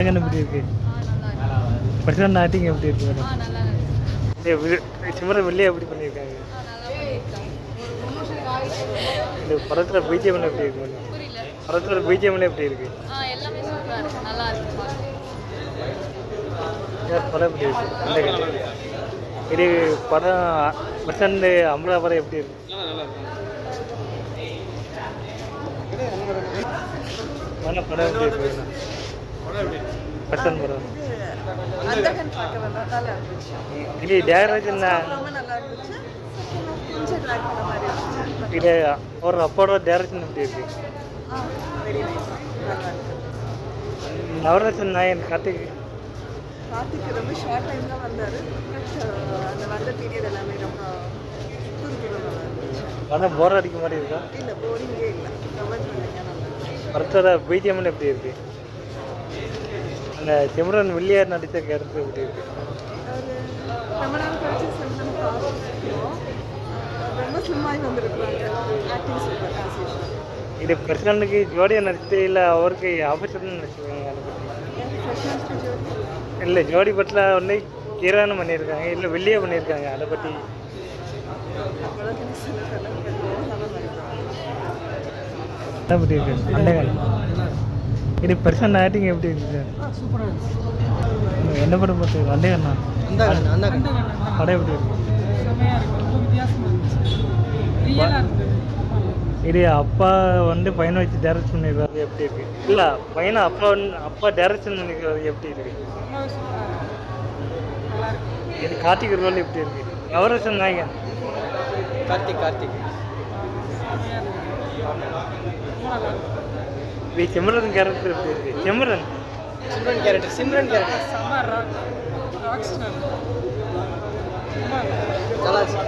எப்படி இருக்கு? நல்லா இருக்கு. பிரசாந்த் ஆக்டிங் எப்படி இருக்கு மேடம்? நல்லா இருக்கு. சிம்ரன் வெளியே எப்படி பண்ணியிருக்காங்க? நல்லா பண்ணிருக்காங்க. இந்த படத்தில் பிஜிஎம்ல எப்படி இருக்கு மேடம்? புரியல. படத்தில் பிஜிஎம்ல எப்படி இருக்கு? எல்லாமே சூப்பரா இருக்கு. நல்லா இருக்கு பாக்க. படம் எப்படி இருக்கு? அந்த இது படம் பிரசாந்த் அமலா படம் எப்படி இருக்கு? படம் எப்படி இருக்கு? பிரசாந்த் படம் அந்தகன் பார்க்க வந்தா நல்லா இருந்துச்சு. இது டேரக்டர் ரொம்ப நல்லா இருந்துச்சு. கொஞ்சம் ட்ராக் பண்ண மாதிரி இருந்துச்சு. இது ஒரு அப்பாவோட டேரக்ஷன் எப்படி இருக்கு? Very nice. நல்லா இருக்கு. நவரசன் நாயன் கார்த்திக் ரொம்ப ஷார்ட் டைம் தான் வந்தார். பட் அந்த வந்த பீரியட் எல்லாமே ரொம்ப துருதுருன்னு நல்லா இருந்துச்சு. படம் போர் அடிக்க மாதிரி இருக்கா? இல்லை போரிங்கே இல்லை. கவர் பண்ணிங்க நல்லா இருந்துச்சு. படத்தோட பிஜிஎம்ல எப்படி இருக்கு? அந்த சிம்ரன் வில்லியார் நடித்த கேரக்டர் எப்படி இருக்கு? ஒரு ரொம்ப நாள் கழிச்சு சிம்ரன் பார்த்துருக்கோம். ரொம்ப ஸ்லிம்மாகி வந்திருக்கிறாங்க. Acting super as usual. இது பிரசாந்துக்கு ஜோடியாக நடிச்சு இல்லை அவருக்கு ஆப்போசிட்னு நடிச்சிருக்காங்க அதை பற்றி? பிரசாந்த் ஜோடி இல்லை ஜோடி பட்டில் வந்து ஹீரோன்னு பண்ணியிருக்காங்க இல்லை வெளியே பண்ணியிருக்காங்க அதை பற்றி? அவ்வளோக்கு சொல்லுறேன். நல்லா நடிக்கிறாங்க. அதை பற்றி இருக்கு அண்டகன். இது பிரசாந்த் ஆக்டிங் எப்படி இருக்கு? சூப்பராக இருந்துச்சு. என்ன படம் பார்த்து அண்டகண்ணா படம் எப்படி இருக்கு? இது அப்பா வந்து பையனை வச்சு டைரக்ஷன் பண்ணிடுறாரு எப்படி இருக்கு? இல்லை பையனை அப்பா டைரக்ஷன் பண்ணிக்கிறது எப்படி இருக்கு? இது கார்த்திக் ரோல் எப்படி இருக்கு? நவரசன் நாயகன் கார்த்திக் இது சிம்ரன் கேரக்டர் எப்படி இருக்கு? சிம்ரன் கேரக்டர் நல்லா இருக்கு.